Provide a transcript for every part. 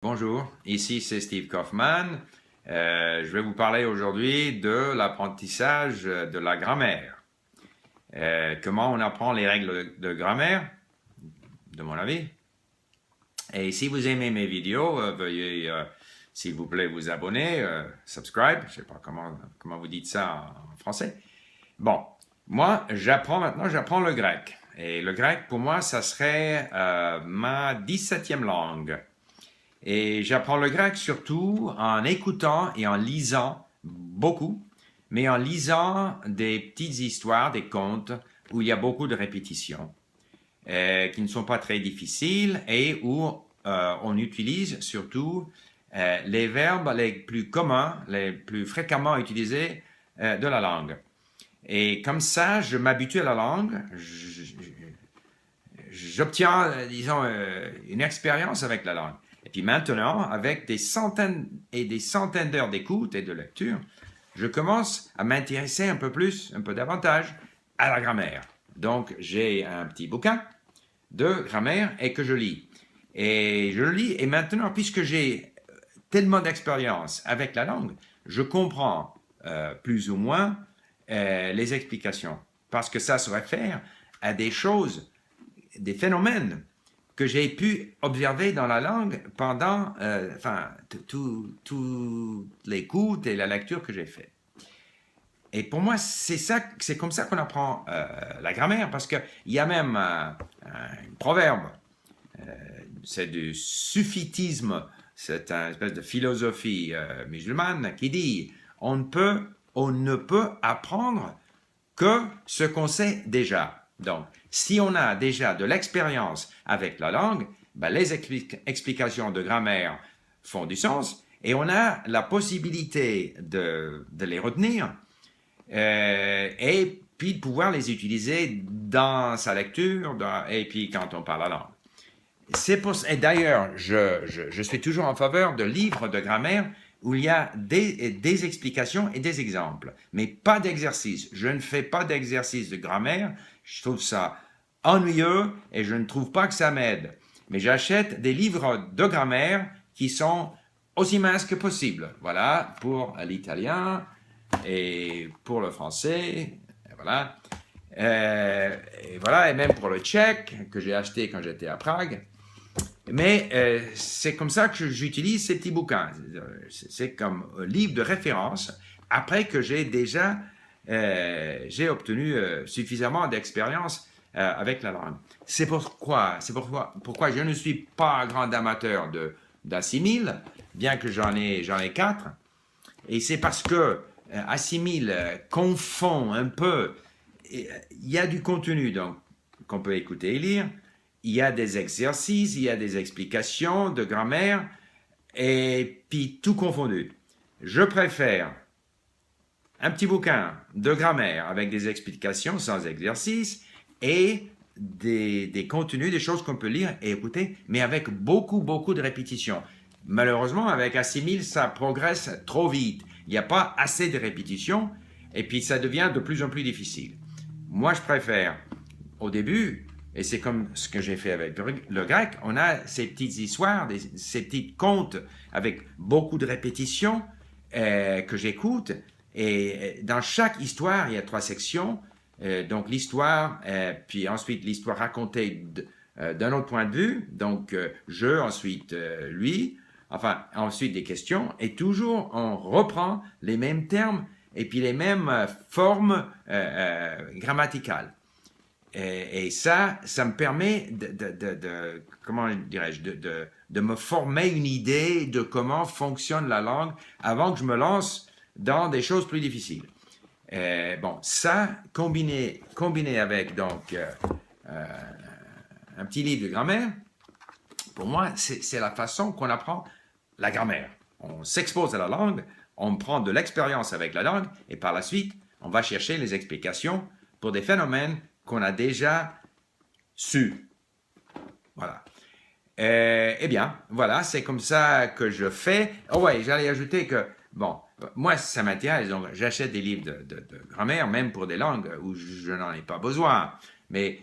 Bonjour, ici c'est Steve Kaufmann. Je vais vous parler aujourd'hui de l'apprentissage de la grammaire. Comment on apprend les règles de grammaire, de mon avis. Et si vous aimez mes vidéos, veuillez, s'il vous plaît, vous abonner, subscribe, je ne sais pas comment vous dites ça en français. Bon, moi, j'apprends le grec. Et le grec, pour moi, ça serait ma 17e langue. Et j'apprends le grec surtout en écoutant et en lisant beaucoup, mais en lisant des petites histoires, des contes, où il y a beaucoup de répétitions, qui ne sont pas très difficiles et où on utilise surtout les verbes les plus communs, les plus fréquemment utilisés de la langue. Et comme ça, je m'habitue à la langue, j'obtiens, disons, une expérience avec la langue. Et puis maintenant, avec des centaines et des centaines d'heures d'écoute et de lecture, je commence à m'intéresser un peu plus, un peu davantage à la grammaire. Donc, j'ai un petit bouquin de grammaire et que je lis. Et je le lis, et maintenant, puisque j'ai tellement d'expérience avec la langue, je comprends plus ou moins les explications. Parce que ça se réfère à des choses, des phénomènes que j'ai pu observer dans la langue pendant toute l'écoute et la lecture que j'ai fait. Et pour moi, c'est comme ça qu'on apprend la grammaire, parce qu'il y a même un proverbe, c'est du suffitisme, c'est une espèce de philosophie musulmane qui dit on ne peut apprendre que ce qu'on sait déjà. Donc, si on a déjà de l'expérience avec la langue, ben les explications de grammaire font du sens et on a la possibilité de les retenir et puis de pouvoir les utiliser dans sa lecture et puis quand on parle la langue. Et d'ailleurs, je suis toujours en faveur de livres de grammaire où il y a des explications et des exemples, mais pas d'exercice. Je ne fais pas d'exercice de grammaire, je trouve ça ennuyeux et je ne trouve pas que ça m'aide. Mais j'achète des livres de grammaire qui sont aussi minces que possible. Voilà, pour l'italien et pour le français, et voilà. Et même pour le tchèque que j'ai acheté quand j'étais à Prague. Mais c'est comme ça que j'utilise ces petits bouquins. C'est comme un livre de référence après que j'ai obtenu suffisamment d'expérience avec la langue. C'est pourquoi je ne suis pas un grand amateur d'assimile, bien que j'en ai 4. Et c'est parce que assimile confond un peu. Il y a du contenu donc qu'on peut écouter et lire. Il y a des exercices, il y a des explications de grammaire, et puis tout confondu. Je préfère un petit bouquin de grammaire avec des explications sans exercice et des contenus, des choses qu'on peut lire et écouter, mais avec beaucoup de répétitions. Malheureusement, avec Assimile, ça progresse trop vite. Il n'y a pas assez de répétitions, et puis ça devient de plus en plus difficile. Moi, je préfère, au début, et c'est comme ce que j'ai fait avec le grec, on a ces petites histoires, ces petits contes avec beaucoup de répétitions que j'écoute. Et dans chaque histoire, il y a 3 sections. Donc l'histoire, puis ensuite l'histoire racontée d'un autre point de vue. Donc je, ensuite lui, enfin ensuite des questions. Et toujours on reprend les mêmes termes et puis les mêmes formes grammaticales. Et ça me permet comment dirais-je, de me former une idée de comment fonctionne la langue avant que je me lance dans des choses plus difficiles. Bon, ça, combiné avec donc un petit livre de grammaire, pour moi, c'est la façon qu'on apprend la grammaire. On s'expose à la langue, on prend de l'expérience avec la langue, et par la suite, on va chercher les explications pour des phénomènes qu'on a déjà su. Voilà. Eh bien, voilà, c'est comme ça que je fais. Oh ouais, j'allais ajouter que, bon, moi, ça m'intéresse, donc j'achète des livres de grammaire, même pour des langues où je n'en ai pas besoin. Mais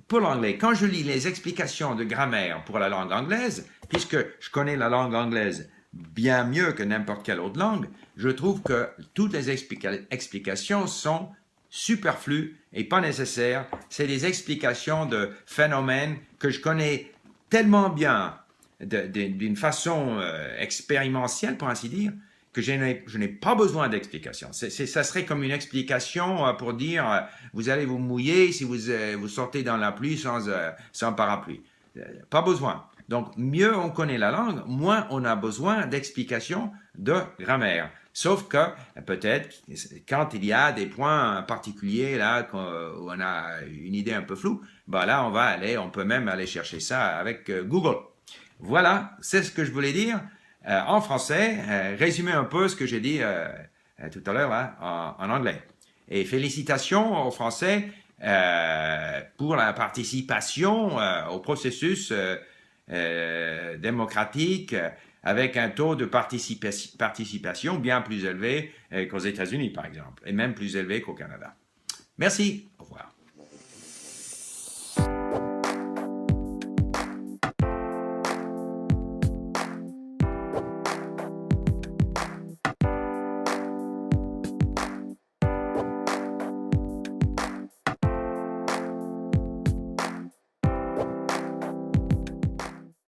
pour l'anglais, quand je lis les explications de grammaire pour la langue anglaise, puisque je connais la langue anglaise bien mieux que n'importe quelle autre langue, je trouve que toutes les explications sont superflues et pas nécessaires. C'est des explications de phénomènes que je connais tellement bien, d'une façon expérientielle, pour ainsi dire, que je n'ai pas besoin d'explication. Ça serait comme une explication pour dire vous allez vous mouiller si vous sortez dans la pluie sans parapluie. Pas besoin. Donc, mieux on connaît la langue, moins on a besoin d'explications de grammaire. Sauf que peut-être quand il y a des points particuliers là où on a une idée un peu floue, ben là on peut même aller chercher ça avec Google. Voilà, c'est ce que je voulais dire en français, résumer un peu ce que j'ai dit tout à l'heure en anglais. Et félicitations aux Français pour la participation au processus démocratique avec un taux de participation bien plus élevé qu'aux États-Unis, par exemple, et même plus élevé qu'au Canada. Merci.